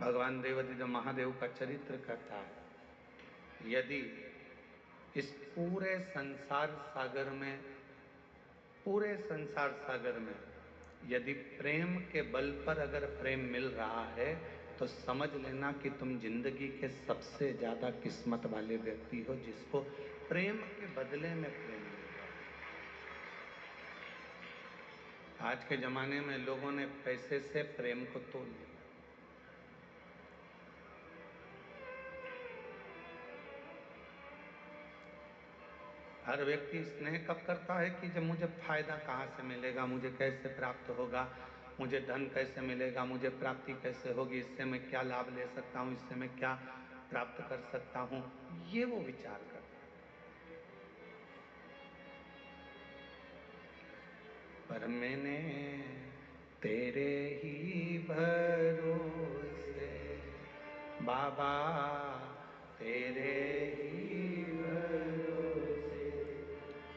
भगवान देवादिदेव महादेव का चरित्र कहता है, यदि इस पूरे संसार सागर में यदि प्रेम के बल पर अगर प्रेम मिल रहा है तो समझ लेना कि तुम जिंदगी के सबसे ज्यादा किस्मत वाले व्यक्ति हो, जिसको प्रेम के बदले में प्रेम मिल रहा है। आज के जमाने में लोगों ने पैसे से प्रेम को तोल लिया। हर व्यक्ति स्नेह कब करता है कि जब मुझे फायदा कहाँ से मिलेगा, मुझे कैसे प्राप्त होगा, मुझे धन कैसे मिलेगा, मुझे प्राप्ति कैसे होगी, इससे मैं क्या लाभ ले सकता हूँ, इससे मैं क्या प्राप्त कर सकता हूँ, ये वो विचार करता है। पर मैंने तेरे ही भरोसे बाबा, तेरे ही भरोसे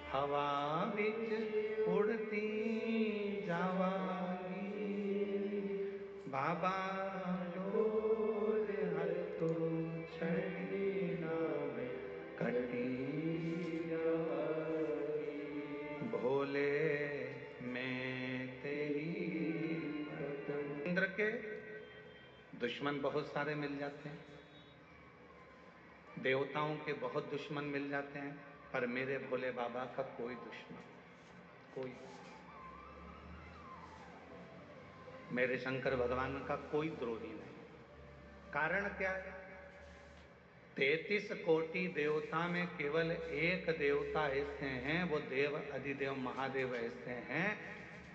हवा विच उड़ती जावांगी बाबा, डोर हर तो छड़ी ना में कटी जावांगी भोले मैं तेरी पतंग। इंद्र के दुश्मन बहुत सारे मिल जाते हैं, देवताओं के बहुत दुश्मन मिल जाते हैं, पर मेरे भोले बाबा का कोई दुश्मन, कोई, मेरे शंकर भगवान का कोई द्रोही नहीं। कारण क्या है? 33 कोटि देवता में केवल एक देवता ऐसे हैं, वो देव अधिदेव महादेव ऐसे हैं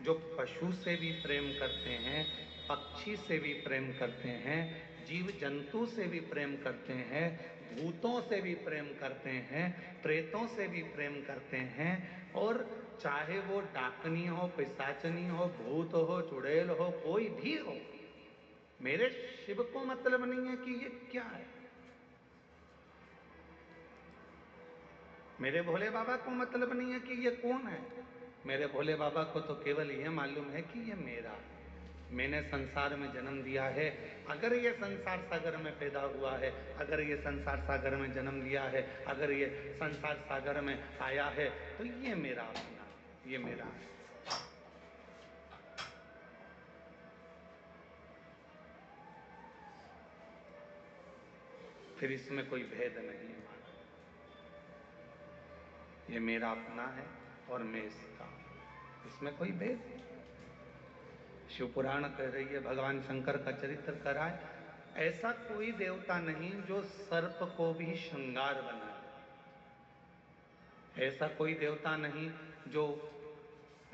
जो पशु से भी प्रेम करते हैं, पक्षी से भी प्रेम करते हैं, जीव जंतु से भी प्रेम करते हैं, भूतों से भी प्रेम करते हैं, प्रेतों से भी प्रेम करते हैं, और चाहे वो डाकनी हो, पिशाचनी हो, भूत हो, चुड़ैल हो, कोई भी हो, मेरे शिव को मतलब नहीं है कि ये क्या है, मेरे भोले बाबा को मतलब नहीं है कि ये कौन है। मेरे भोले बाबा को तो केवल यह मालूम है कि ये मेरा है, मैंने संसार में जन्म दिया है। अगर ये संसार सागर में पैदा हुआ है, अगर ये संसार सागर में जन्म लिया है, अगर ये संसार सागर में आया है, तो ये मेरा अपना, ये मेरा है। फिर इसमें कोई भेद नहीं है, ये मेरा अपना है और मैं इसका, इसमें कोई भेद नहीं। शिव पुराण कह रही है, भगवान शंकर का चरित्र कर रहा है, ऐसा कोई देवता नहीं जो सर्प को भी श्रृंगार बना ले, ऐसा कोई देवता नहीं जो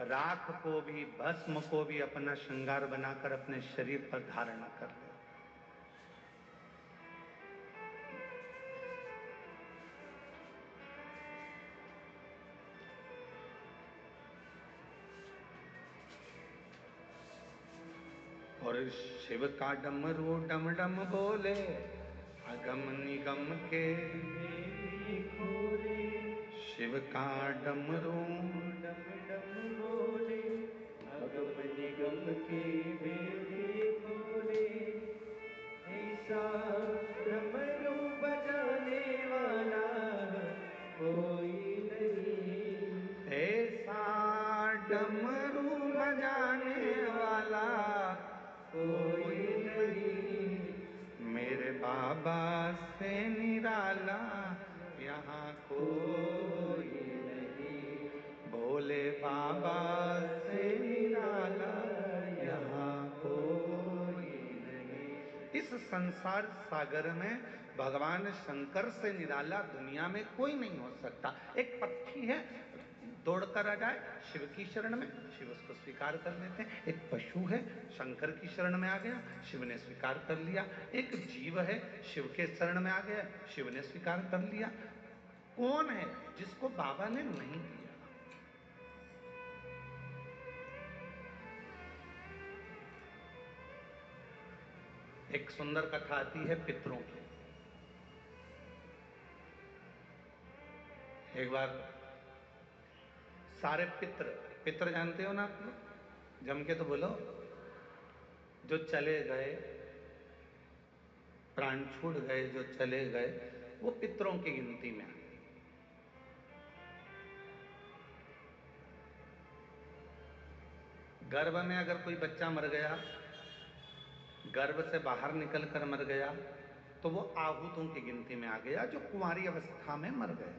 राख को भी, भस्म को भी अपना श्रृंगार बनाकर अपने शरीर पर धारण कर ले। और शिव का डमरू डम डम बोले, अगम निगम के खोले, शिव का डमरू डम डम बोले, अगम निगम के भेद खोले, ऐसा डमरू बजाने वाला कोई नहीं, ऐसा डमरू बजाने वाला कोई नहीं, मेरे बाबा से निराला यहाँ कोई नहीं, भोले बाबा से निराला यहाँ कोई नहीं। इस संसार सागर में भगवान शंकर से निराला दुनिया में कोई नहीं हो सकता। एक पक्षी है, दौड़कर आ जाए शिव की शरण में, शिव उसको स्वीकार कर लेते हैं। एक पशु है, शंकर की शरण में आ गया, शिव ने स्वीकार कर लिया। एक जीव है, शिव के शरण में आ गया, शिव ने स्वीकार कर लिया। कौन है जिसको बाबा ने नहीं दिया? एक सुंदर कथा आती है पितरों की। एक बार सारे पितर, पितर जानते हो ना आप लोग, जम के तो बोलो, जो चले गए प्राण छूट गए, जो चले गए, वो पितरों की गिनती में आ गए। गर्भ में अगर कोई बच्चा मर गया, गर्भ से बाहर निकल कर मर गया, तो वो आहूतों की गिनती में आ गया, जो कुंवारी अवस्था में मर गए।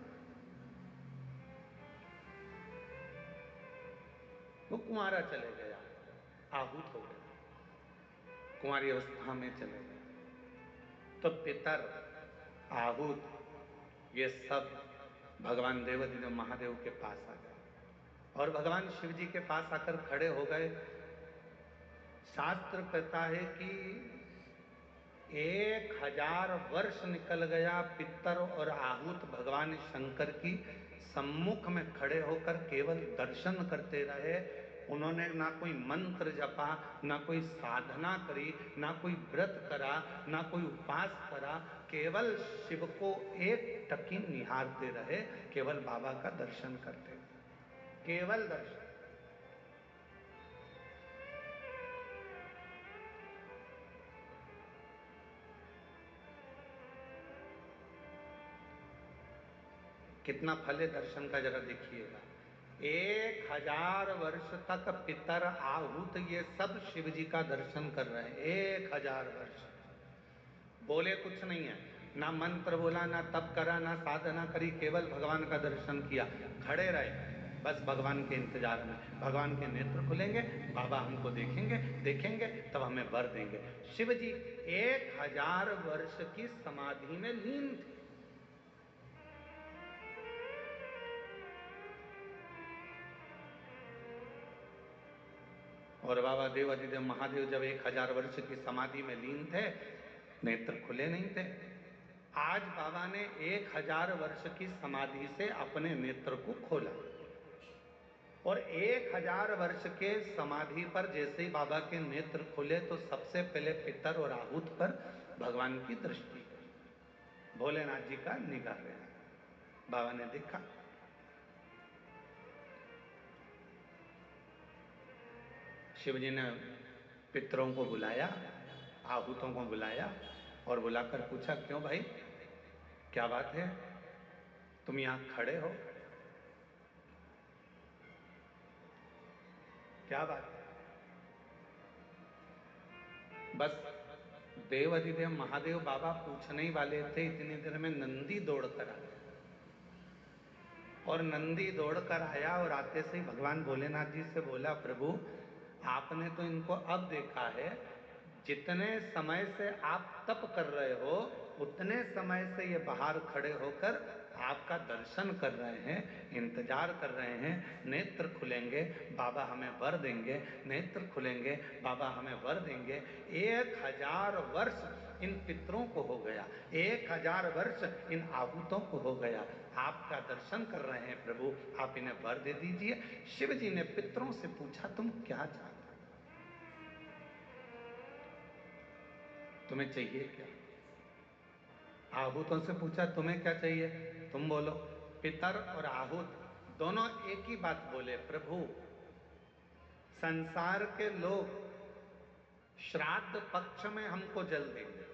वो कुंवारा चले गया, आहूत हो गया, कुंवारी अवस्था में चले गया। तो पितर, आहूत, ये सब भगवान देवाधिदेव महादेव के पास आ गए और भगवान शिव जी के पास आकर खड़े हो गए। शास्त्र कहता है कि 1000 वर्ष निकल गया, पितर और आहूत भगवान शंकर की सम्मुख में खड़े होकर केवल दर्शन करते रहे। उन्होंने ना कोई मंत्र जपा, ना कोई साधना करी, ना कोई व्रत करा, ना कोई उपवास करा, केवल शिव को एक टकी निहारते रहे, केवल बाबा का दर्शन करते रहे, केवल दर्शन। कितना फल है दर्शन का, जरा देखिएगा। 1000 वर्ष तक पितर, आहूत, ये सब शिव जी का दर्शन कर रहे हैं। 1000 वर्ष बोले कुछ नहीं है, ना मंत्र बोला, ना तप करा, ना साधना करी, केवल भगवान का दर्शन किया, खड़े रहे बस भगवान के इंतजार में। भगवान के नेत्र खुलेंगे, बाबा हमको देखेंगे, देखेंगे तब हमें वर देंगे। शिव जी 1000 वर्ष की समाधि में लीन थे। और बाबा देवाधिदेव महादेव जब 1000 वर्ष की समाधि में लीन थे, नेत्र खुले नहीं थे। आज बाबा ने 1000 वर्ष की समाधि से अपने नेत्र को खोला और 1000 वर्ष के समाधि पर जैसे ही बाबा के नेत्र खुले, तो सबसे पहले पितर और आहूत पर भगवान की दृष्टि गई। भोलेनाथ जी का निगाह गया, बाबा ने देखा। शिव जी ने पितरों को बुलाया, आहूतों को बुलाया और बुलाकर पूछा, क्यों भाई, क्या बात है, तुम यहां खड़े हो, क्या बात है? बस देवाधिदेव महादेव बाबा पूछने ही वाले थे, इतनी देर में नंदी दौड़ कर आ गया। और नंदी दौड़ कर आया और आते से ही भगवान भोलेनाथ जी से बोला, प्रभु आपने तो इनको अब देखा है, जितने समय से आप तप कर रहे हो, उतने समय से ये बाहर खड़े होकर आपका दर्शन कर रहे हैं, इंतजार कर रहे हैं। नेत्र खुलेंगे, बाबा हमें वर देंगे, नेत्र खुलेंगे, बाबा हमें वर देंगे। 1000 वर्ष इन पितरों को हो गया, 1000 वर्ष इन आहूतों को हो गया, आपका दर्शन कर रहे हैं प्रभु, आप इन्हें वर दे दीजिए। शिव जी ने पितरों से पूछा, तुम क्या चाहते हो, तुम्हें चाहिए क्या? आहूतों से पूछा, तुम्हें क्या चाहिए, तुम बोलो। पितर और आहूत दोनों एक ही बात बोले, प्रभु संसार के लोग श्राद्ध पक्ष में हमको जल देंगे।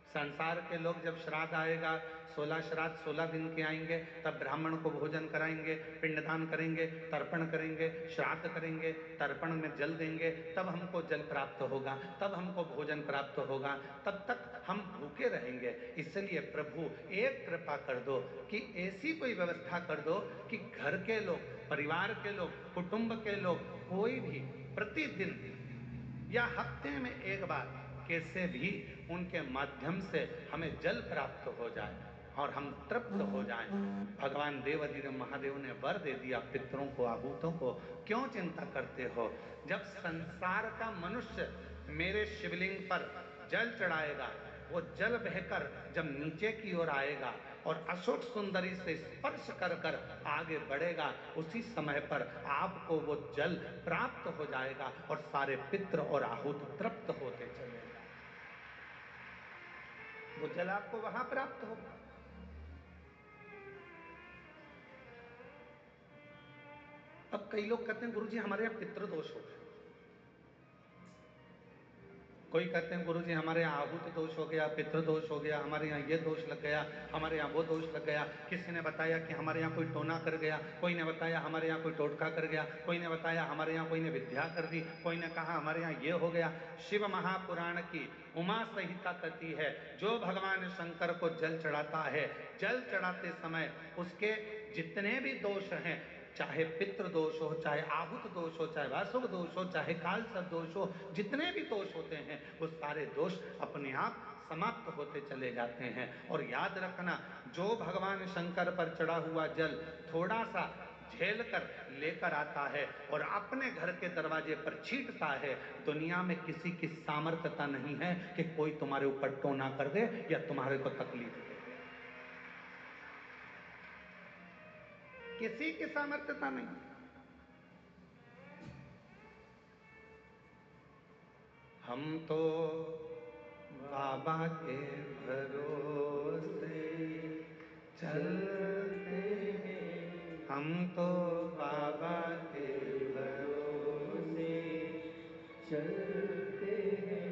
संसार के लोग जब श्राद्ध आएगा, 16 श्राद्ध 16 दिन के आएंगे, तब ब्राह्मण को भोजन कराएंगे, पिंडदान करेंगे, तर्पण करेंगे, श्राद्ध करेंगे, तर्पण में जल देंगे, तब हमको जल प्राप्त होगा, तब हमको भोजन प्राप्त होगा, तब तक हम भूखे रहेंगे। इसलिए प्रभु एक कृपा कर दो कि ऐसी कोई व्यवस्था कर दो कि घर के लोग, परिवार के लोग, कुटुंब के लोग, कोई भी प्रतिदिन या हफ्ते में एक बार कैसे भी उनके माध्यम से हमें जल प्राप्त हो जाए और हम तृप्त हो जाएं। भगवान देवाधिदेव महादेव ने वर दे दिया पितरों को, आहूतों को। क्यों चिंता करते हो? जब संसार का मनुष्य मेरे शिवलिंग पर जल चढ़ाएगा, वो जल बहकर जब नीचे की ओर आएगा और अशोक सुंदरी से स्पर्श कर कर आगे बढ़ेगा, उसी समय पर आपको वो जल प्राप्त हो जाएगा और सारे पितर और आहूत तृप्त होते चले जाए। वो जल आपको वहां प्राप्त होगा। अब कई लोग कहते हैं, गुरुजी हमारे यहाँ पितृदोष हो गया। कोई कहते हैं गुरुजी हमारे यहाँ आहूत दोष हो गया, पितृ दोष हो गया, हमारे यहाँ ये दोष लग गया, हमारे यहाँ वो दोष लग गया। किसी ने बताया कि हमारे यहाँ कोई टोना कर गया, कोई ने बताया हमारे यहाँ कोई टोटका कर गया, कोई ने बताया हमारे यहाँ कोई ने विद्या कर दी, कोई ने कहा हमारे यहाँ ये हो गया। शिव महापुराण की उमा संहिता कहती है, जो भगवान शंकर को जल चढ़ाता है, जल चढ़ाते समय उसके जितने भी दोष हैं, चाहे पितृ दोष हो, चाहे आहुत दोष हो, चाहे वासुक दोष हो, चाहे काल सब दोष हो, जितने भी दोष होते हैं वो सारे दोष अपने आप समाप्त होते चले जाते हैं। और याद रखना, जो भगवान शंकर पर चढ़ा हुआ जल थोड़ा सा झेल कर लेकर आता है और अपने घर के दरवाजे पर छींटता है, दुनिया में किसी की सामर्थ्यता नहीं है कि कोई तुम्हारे ऊपर टोना कर दे या तुम्हारे को तकलीफ दे। किसी की सामर्थ्यता नहीं। हम तो बाबा के भरोसे चलते हैं, हम तो बाबा के भरोसे चलते हैं।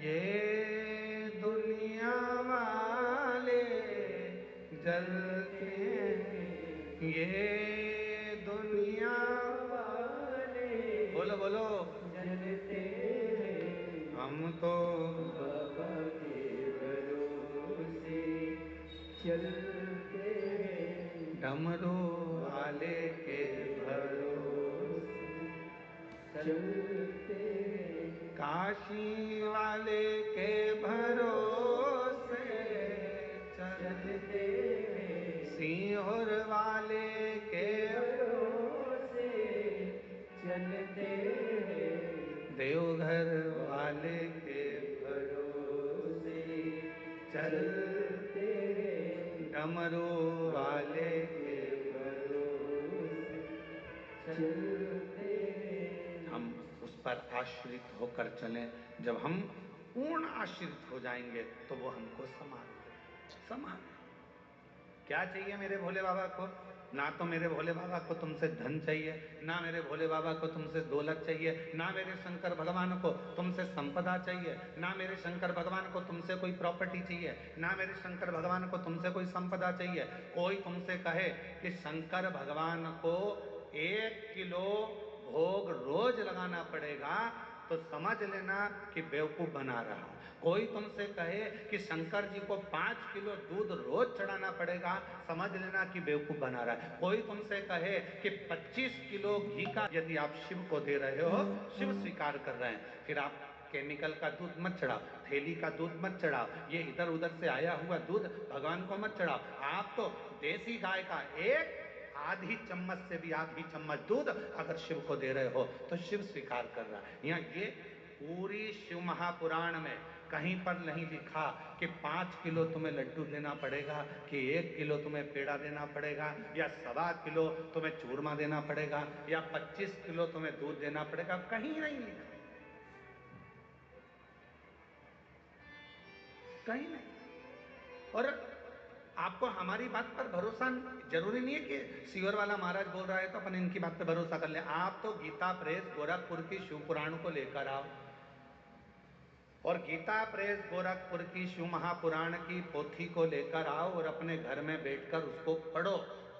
ये दुनिया वाले जलते हैं, ये दुनिया वाले बोलो बोलो जलते हैं। हम तो बाबा के भरोसे चलते हैं। डमरू वाले के भरोसे चलते हैं। काशी वाले के भरोसे चलते हैं। सिंहर वाले के भरोसे चलते हैं। देवघर वाले के भरोसे चलते हैं, डमरू वाले के भरोसे चलते हैं। हम उस पर आश्रित होकर चलें। जब हम पूर्ण आश्रित हो जाएंगे तो वो हमको संभाल क्या चाहिए मेरे भोले बाबा को? ना तो मेरे भोले बाबा को तुमसे धन चाहिए, ना मेरे भोले बाबा को तुमसे दौलत चाहिए, ना मेरे शंकर भगवान को तुमसे संपदा चाहिए, ना मेरे शंकर भगवान को तुमसे कोई प्रॉपर्टी चाहिए, ना मेरे शंकर भगवान को तुमसे कोई संपदा चाहिए। कोई तुमसे कहे कि शंकर भगवान को 1 किलो भोग रोज लगाना पड़ेगा तो समझ लेना कि बेवकूफ बना रहा। कोई तुमसे कहे कि शंकर जी को 5 किलो दूध रोज चढ़ाना पड़ेगा, समझ लेना कि बेवकूफ बना रहा है। कोई तुमसे कहे कि 25 किलो घी का यदि आप शिव को दे रहे हो, शिव स्वीकार कर रहे हैं, फिर आप केमिकल का दूध मत चढ़ाओ, थैली का दूध मत चढ़ाओ, ये इधर उधर से आया हुआ दूध भगवान को मत चढ़ाओ। आप तो देसी गाय का एक आधी चम्मच से भी आधी चम्मच दूध अगर शिव को दे रहे हो तो शिव स्वीकार कर रहा है। यहाँ ये पूरी शिव महापुराण में कहीं पर नहीं लिखा कि 5 किलो तुम्हें लड्डू देना पड़ेगा, कि 1 किलो तुम्हें पेड़ा देना पड़ेगा, या 1.25 किलो तुम्हें चूरमा देना पड़ेगा, या 25 किलो तुम्हें दूध देना पड़ेगा। कहीं नहीं लिखा, कहीं नहीं। और आपको हमारी बात पर भरोसा जरूरी नहीं है कि सीवर वाला महाराज बोल रहा है तो अपन इनकी बात पर भरोसा कर ले। आप तो गीता प्रेस गोरखपुर की शिव पुराण को लेकर आओ और गीता प्रेस गोरखपुर की शिव महापुराण की पोथी को लेकर आओ और अपने घर में बैठकर उसको पढ़ो।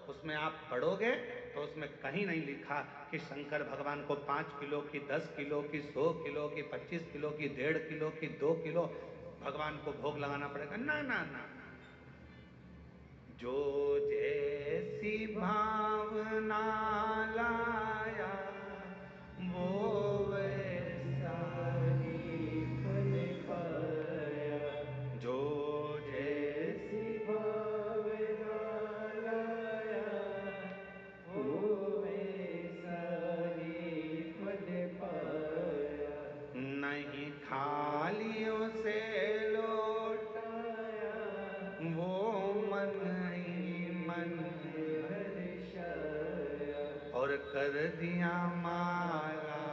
उसमें आप पढ़ोगे तो उसमें कहीं नहीं लिखा कि शंकर भगवान को 5 किलो की, 10 किलो की, 100 किलो की, 25 किलो की, 1.5 किलो की, 2 किलो भगवान को भोग लगाना पड़ेगा। ना ना ना, जो जैसी भावना लाया वो वैसा ही फल पाया। जो जैसी भावना लाया वो वैसा ही फल पाया। नहीं खाली उसे लौटाया वो मन ही मन हर्षाया। और कर दिया माला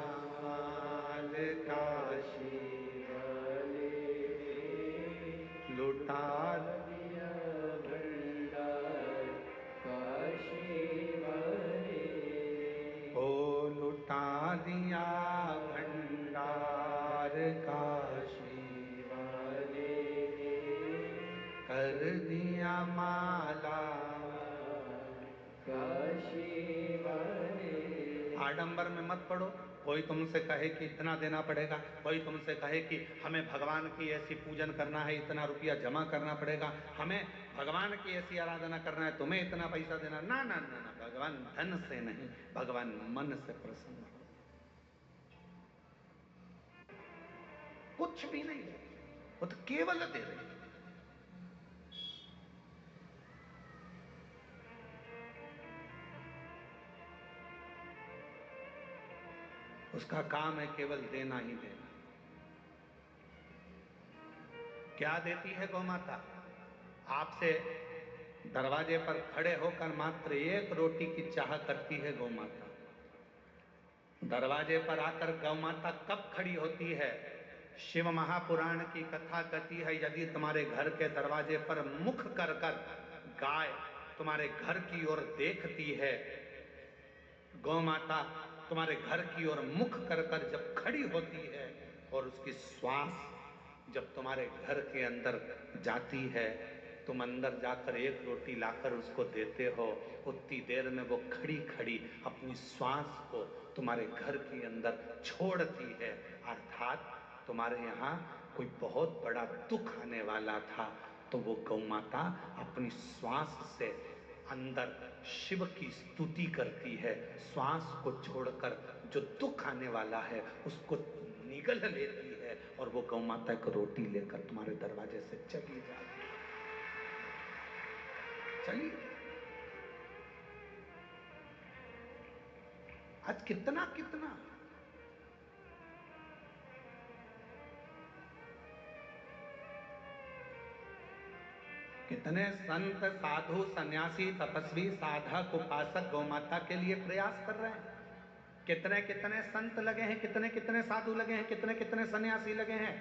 माल काशी वाले लुटा दिया भंडार काशी वाले। ओ लुटा दिया भंडार काशी आडंबर में मत पड़ो। कोई तुमसे कहे कि इतना देना पड़ेगा, कोई तुमसे कहे कि हमें भगवान की ऐसी पूजन करना है, इतना रुपया जमा करना पड़ेगा, हमें भगवान की ऐसी आराधना करना है, तुम्हें इतना पैसा देना। ना ना ना ना, भगवान धन से नहीं, भगवान मन से प्रसन्न हो। कुछ भी नहीं, वो तो केवल दे रहे। उसका काम है केवल देना ही देना। क्या देती है गौ माता? आपसे दरवाजे पर खड़े होकर मात्र एक रोटी की चाह करती है गौ माता। दरवाजे पर आकर गौ माता कब खड़ी होती है? शिव महापुराण की कथा कहती है, यदि तुम्हारे घर के दरवाजे पर मुख कर कर गाय तुम्हारे घर की ओर देखती है, गौ माता तुम्हारे घर की ओर मुख कर कर जब खड़ी होती है और उसकी श्वास जब तुम्हारे घर के अंदर जाती है, तुम अंदर जाकर एक रोटी लाकर उसको देते हो, उतनी देर में वो खड़ी खड़ी अपनी श्वास को तुम्हारे घर के अंदर छोड़ती है। अर्थात तुम्हारे यहाँ कोई बहुत बड़ा दुख आने वाला था, तो वो गौ माता अपनी श्वास से अंदर शिव की स्तुति करती है, श्वास को छोड़कर जो दुख आने वाला है उसको निगल लेती है, और वो गौ माता एक रोटी लेकर तुम्हारे दरवाजे से चली जाती है। चलिए, आज कितना कितना कितने संत साधु सन्यासी तपस्वी साधक उपासक गौ माता के लिए प्रयास कर रहे हैं। कितने कितने संत लगे हैं, कितने कितने साधु लगे हैं, कितने कितने सन्यासी लगे हैं,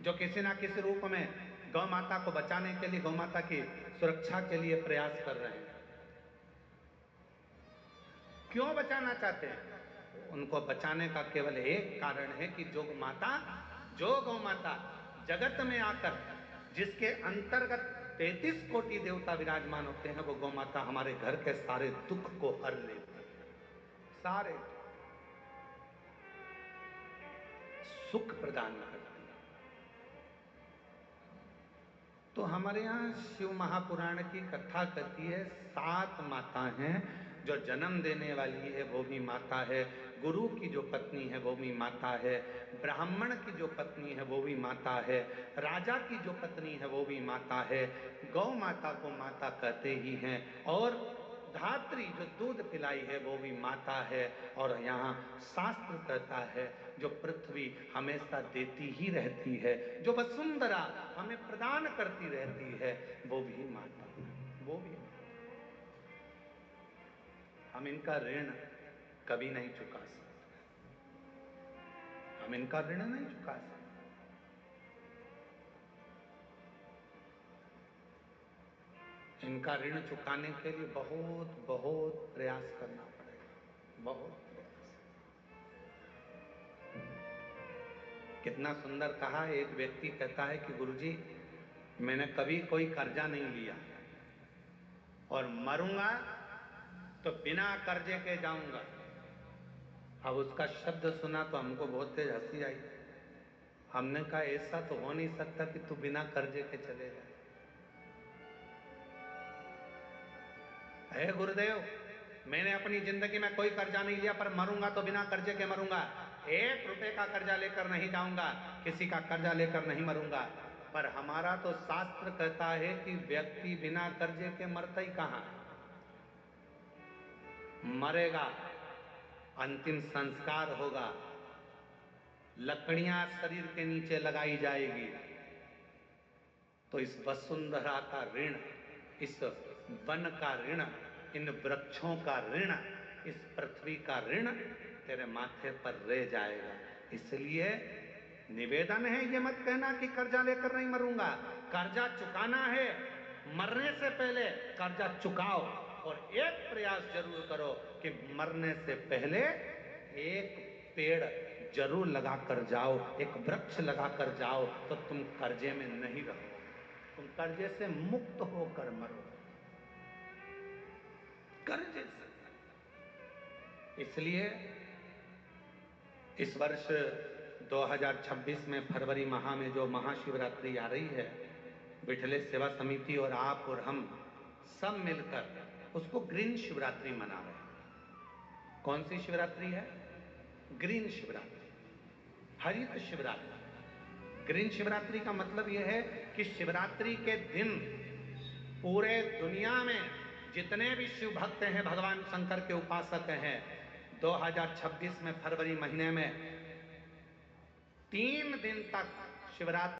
जो किसी ना किसी रूप में गौ माता को बचाने के लिए, गौ माता की सुरक्षा के लिए प्रयास कर रहे हैं। क्यों बचाना चाहते हैं? उनको बचाने का केवल एक कारण है कि जो गौ माता जगत में आकर जिसके अंतर्गत 33 कोटि देवता विराजमान होते हैं, वो गौ माता हमारे घर के सारे दुख को हर लेती है, सारे सुख प्रदान करती है। तो हमारे यहाँ शिव महापुराण की कथा कहती है, 7 माता हैं। जो जन्म देने वाली है वो भी माता है, गुरु की जो पत्नी है वो भी माता है, ब्राह्मण की जो पत्नी है वो भी माता है, राजा की जो पत्नी है वो भी माता है। गौ माता को माता कहते ही हैं, और धात्री जो दूध पिलाई है वो भी माता है। और यहाँ शास्त्र कहता है, जो पृथ्वी हमेशा देती ही रहती है, जो वसुंधरा हमें प्रदान करती रहती है, वो भी माता है, वो भी। हम इनका ऋण कभी नहीं चुका सकते, हम इनका ऋण नहीं चुका सकते। इनका ऋण चुकाने के लिए बहुत बहुत प्रयास करना पड़ेगा, बहुत प्रयास। कितना सुंदर कहा, एक व्यक्ति कहता है कि गुरुजी, मैंने कभी कोई कर्जा नहीं लिया और मरूंगा तो बिना कर्जे के जाऊंगा। अब उसका शब्द सुना तो हमको बहुत तेज हंसी आई। हमने कहा ऐसा तो हो नहीं सकता कि तू बिना कर्जे के चले जाए। हे गुरुदेव, मैंने अपनी जिंदगी में कोई कर्जा नहीं लिया, पर मरूंगा तो बिना कर्जे के मरूंगा। 1 रुपए का कर्जा लेकर नहीं जाऊंगा, किसी का कर्जा लेकर नहीं मरूंगा। पर हमारा तो शास्त्र कहता है कि व्यक्ति बिना कर्जे के मरता ही कहां, मरेगा, अंतिम संस्कार होगा, लकड़ियां शरीर के नीचे लगाई जाएगी। तो इस वसुंधरा का ऋण, इस वन का ऋण, इन वृक्षों का ऋण, इस पृथ्वी का ऋण तेरे माथे पर रह जाएगा। इसलिए निवेदन है, ये मत कहना कि कर्जा लेकर नहीं मरूंगा। कर्जा चुकाना है, मरने से पहले कर्जा चुकाओ, और एक प्रयास जरूर करो कि मरने से पहले एक पेड़ जरूर लगा कर जाओ, एक वृक्ष लगा कर जाओ, तो तुम कर्जे में नहीं रहोगे, तुम कर्जे से मुक्त होकर मरो, कर्जे से। इसलिए इस वर्ष 2026 में फरवरी माह में जो महाशिवरात्रि आ रही है, विठलेश सेवा समिति और आप और हम सब मिलकर उसको ग्रीन शिवरात्रि मना रहे हैं। कौन सी शिवरात्रि है? ग्रीन शिवरात्रि, हरित शिवरात्रि। ग्रीन शिवरात्रि का मतलब यह है कि शिवरात्रि के दिन पूरे दुनिया में जितने भी शिव भक्त हैं, भगवान शंकर के उपासक हैं, 2026 में फरवरी महीने में 3 दिन तक शिवरात्रि